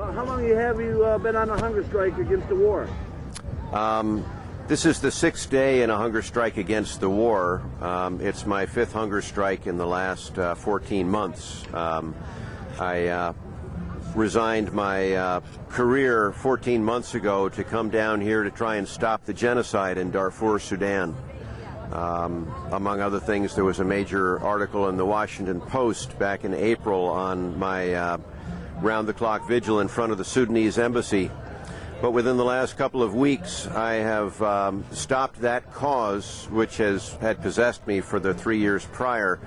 How long have you been on a hunger strike against the war? This is the 6th day in a hunger strike against the war. It's my 5th hunger strike in the last 14 months. I resigned my career 14 months ago to come down here to try and stop the genocide in Darfur, Sudan. Among other things, there was a major article in the Washington Post back in April on my round-the-clock vigil in front of the Sudanese embassy. But within the last couple of weeks, I have stopped that cause, which had possessed me for the 3 years prior,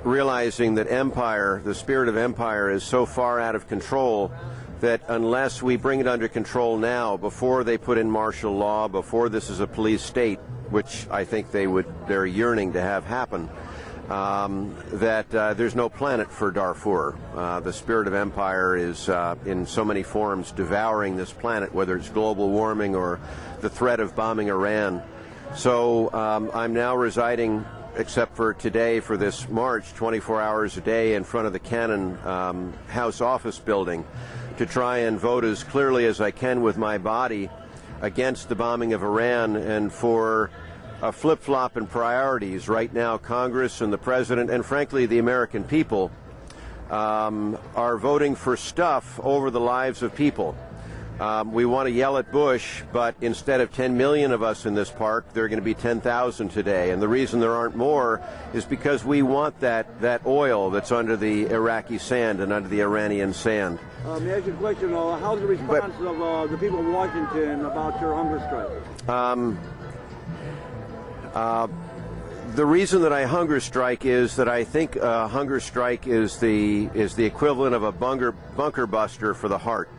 realizing that empire, the spirit of empire, is so far out of control that unless we bring it under control now, before they put in martial law, before this is a police state, which I think they're yearning to have happen, there's no planet for Darfur. The spirit of empire is in so many forms devouring this planet, whether it's global warming or the threat of bombing Iran. So I'm now residing, except for today, for this march, 24 hours a day in front of the Cannon House office building to try and vote as clearly as I can with my body against the bombing of Iran and for a flip-flop in priorities. Right now, Congress and the President and, frankly, the American people are voting for stuff over the lives of people. We want to yell at Bush, but instead of 10 million of us in this park, there are going to be 10,000 today. And the reason there aren't more is because we want that oil that's under the Iraqi sand and under the Iranian sand. May I ask you a question? How's the response of the people of Washington about your hunger strike? The reason that I hunger strike is that I think a hunger strike is the equivalent of a bunker buster for the heart.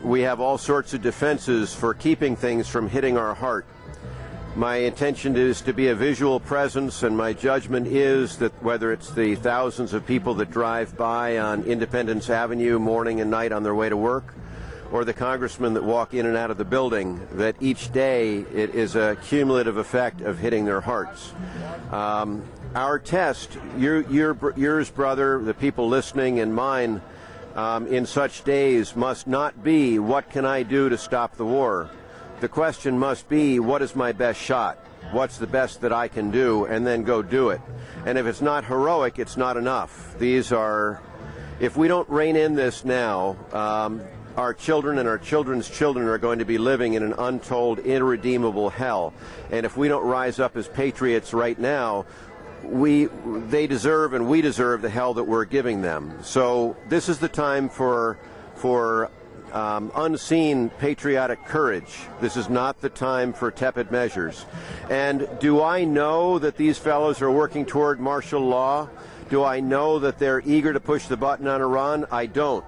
We have all sorts of defenses for keeping things from hitting our heart. My intention is to be a visual presence, and my judgment is that whether it's the thousands of people that drive by on Independence Avenue morning and night on their way to work, or the congressmen that walk in and out of the building, that each day it is a cumulative effect of hitting their hearts. Our test, yours, brother, the people listening, and mine, in such days must not be, what can I do to stop the war? The question must be, what is my best shot? What's the best that I can do? And then go do it. And if it's not heroic, it's not enough. If we don't rein in this now, our children and our children's children are going to be living in an untold, irredeemable hell. And if we don't rise up as patriots right now, they deserve and we deserve the hell that we're giving them. So this is the time for unseen patriotic courage. This is not the time for tepid measures. And do I know that these fellows are working toward martial law? Do I know that they're eager to push the button on Iran? I don't.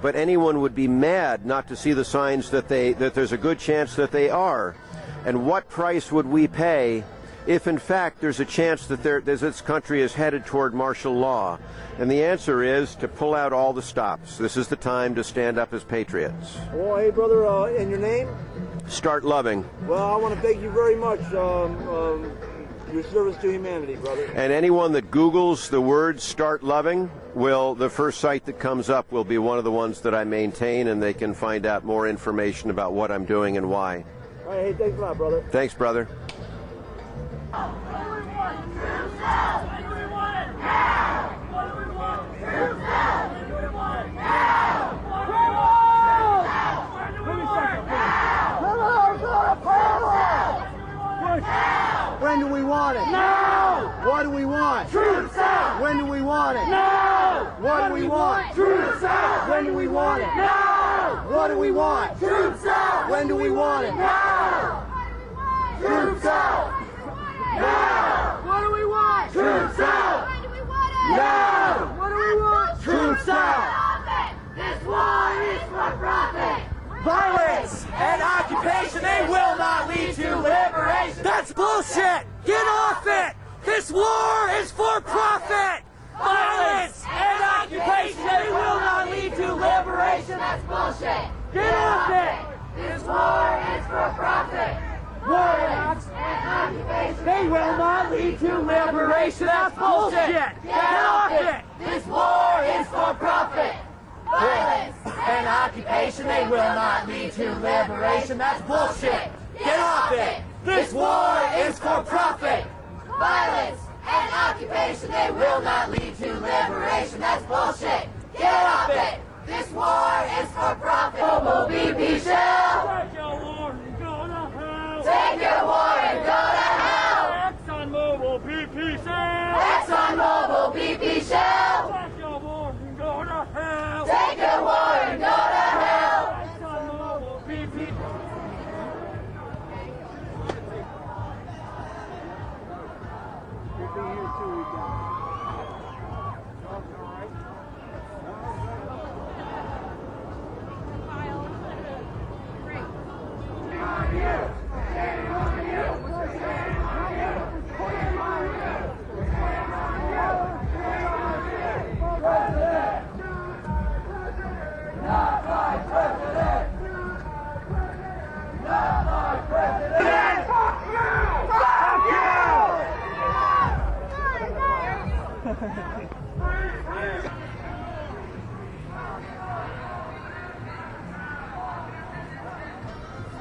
But anyone would be mad not to see the signs that there's a good chance that they are. And what price would we pay if, in fact, there's a chance that this country is headed toward martial law? And the answer is to pull out all the stops. This is the time to stand up as patriots. Well, hey, brother, and your name? Start loving. Well, I want to thank you very much. Your service to humanity, brother. And anyone that Googles the word "start loving" the first site that comes up will be one of the ones that I maintain, and they can find out more information about what I'm doing and why. All right, hey, thanks a lot, brother. Thanks, brother. When do we want it? Now! What do we want? Troops out! When do we want it? Now! What do we want? Troops out! When do we want it? Now! What do we want? Troops out! When do we want it? Now! Troops out! Now! What do we want? Troops out! When do we want it? Now! What do we want? Troops out! This war is for profit! Violence and occupation, they will not lead to liberation. That's bullshit! Get off it! This war is for profit! Violence and occupation, they will not lead to liberation. That's bullshit! Get off it! This war is for profit! Violence and occupation! they will not lead to liberation. That's bullshit! Get off it! This war is for profit! Violence and occupation, they will not lead to liberation. That's bullshit. Get off it. This war is for profit. Violence and occupation, they will not lead to liberation. That's bullshit. Get off it. This war is for profit. Mobile BP shell. Take your war and go to hell. Take your war and go to hell. ExxonMobil BP shell. ExxonMobil BP shell. Take your war and go to hell. Take your war and go to hell. ExxonMobil BP.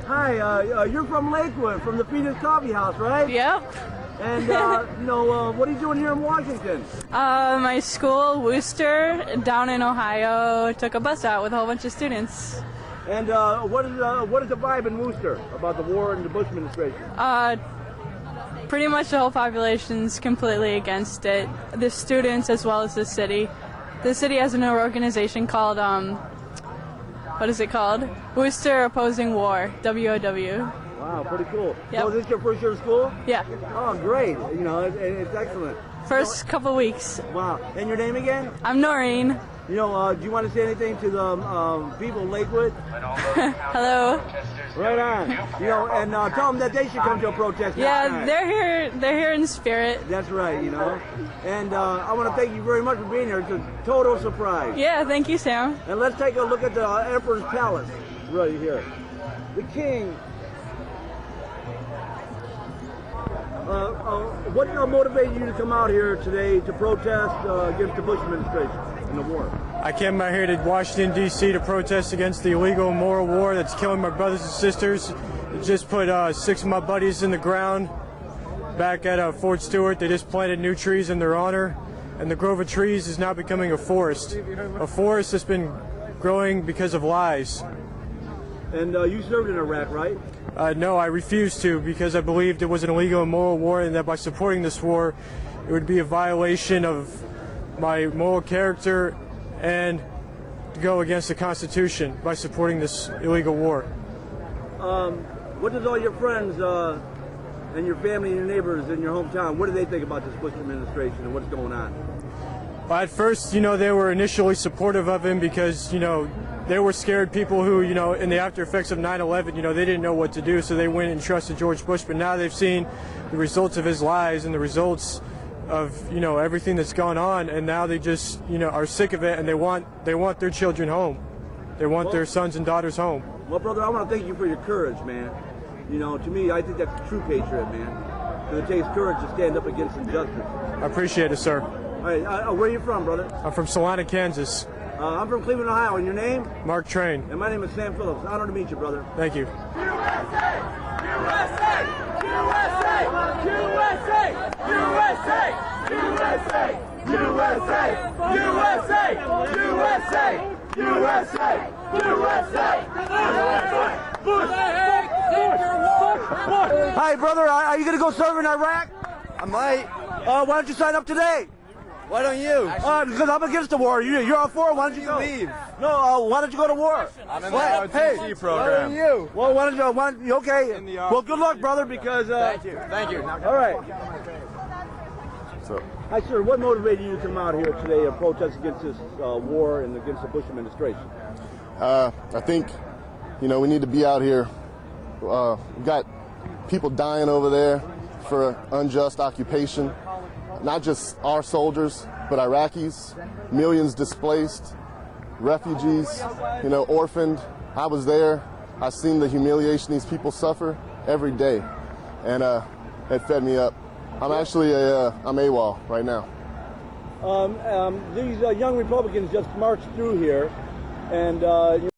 Hi, you're from Lakewood, from the Phoenix Coffee House, right? Yep. And, what are you doing here in Washington? My school, Worcester, down in Ohio, took a bus out with a whole bunch of students. And what is the vibe in Worcester about the war and the Bush administration? Pretty much the whole population's completely against it. The students as well as the city. The city has an organization called, what is it called? Worcester Opposing War, WOW. Wow, pretty cool. Yep. So is this your first year of school? Yeah. Oh, great. You know, it's excellent. First couple weeks. Wow. And your name again? I'm Noreen. You know, do you want to say anything to the people of Lakewood? Hello. Right on. You know, and tell them that they should come to a protest. Yeah, they're here in spirit. That's right, you know. And I want to thank you very much for being here. It's a total surprise. Yeah, thank you, Sam. And let's take a look at the Emperor's Palace right here. The king. What motivated you to come out here today to protest against the Bush administration and the war? I came out here to Washington, D.C. to protest against the illegal and immoral war that's killing my brothers and sisters. It just put 6 of my buddies in the ground back at Fort Stewart. They just planted new trees in their honor, and the grove of trees is now becoming a forest that's been growing because of lies. And you served in Iraq, right? No, I refused to because I believed it was an illegal and immoral war, and that by supporting this war, it would be a violation of my moral character and to go against the Constitution by supporting this illegal war. What does all your friends and your family and your neighbors in your hometown, what do they think about this Bush administration and what's going on? Well, at first, you know, they were initially supportive of him because, you know, they were scared people who, you know, in the after effects of 9/11, you know, they didn't know what to do, so they went and trusted George Bush. But now they've seen the results of his lies and the results of, you know, everything that's gone on, and now they just, you know, are sick of it, and they want their children home. They want their sons and daughters home. Well, brother, I want to thank you for your courage, man. You know, to me, I think that's a true patriot, man. Because it takes courage to stand up against injustice. I appreciate it, sir. All right, where are you from, brother? I'm from Salina, Kansas. I'm from Cleveland, Ohio. And your name? Mark Train. And my name is Sam Phillips. Honor to meet you, brother. Thank you. USA! USA! USA! USA! USA! USA! USA! USA! USA! Hi, brother. Are you going to go serve in Iraq? I might. Why don't you sign up today? Why don't you? Because I'm against the war. You're all for it. Why don't you go? Leave. No, why don't you go to war? I'm in the ROTC program. Why don't you? Well, why don't you? Okay. In the Well, good luck, brother, because... Thank you. Thank you. All right. So, Hi, sir. What motivated you to come out here today and protest against this war and against the Bush administration? I think, you know, we need to be out here. We've got people dying over there for unjust occupation. Not just our soldiers, but Iraqis, millions displaced, refugees, you know, orphaned. I was there. I've seen the humiliation these people suffer every day, and it fed me up. I'm actually I'm AWOL right now. These young Republicans just marched through here, and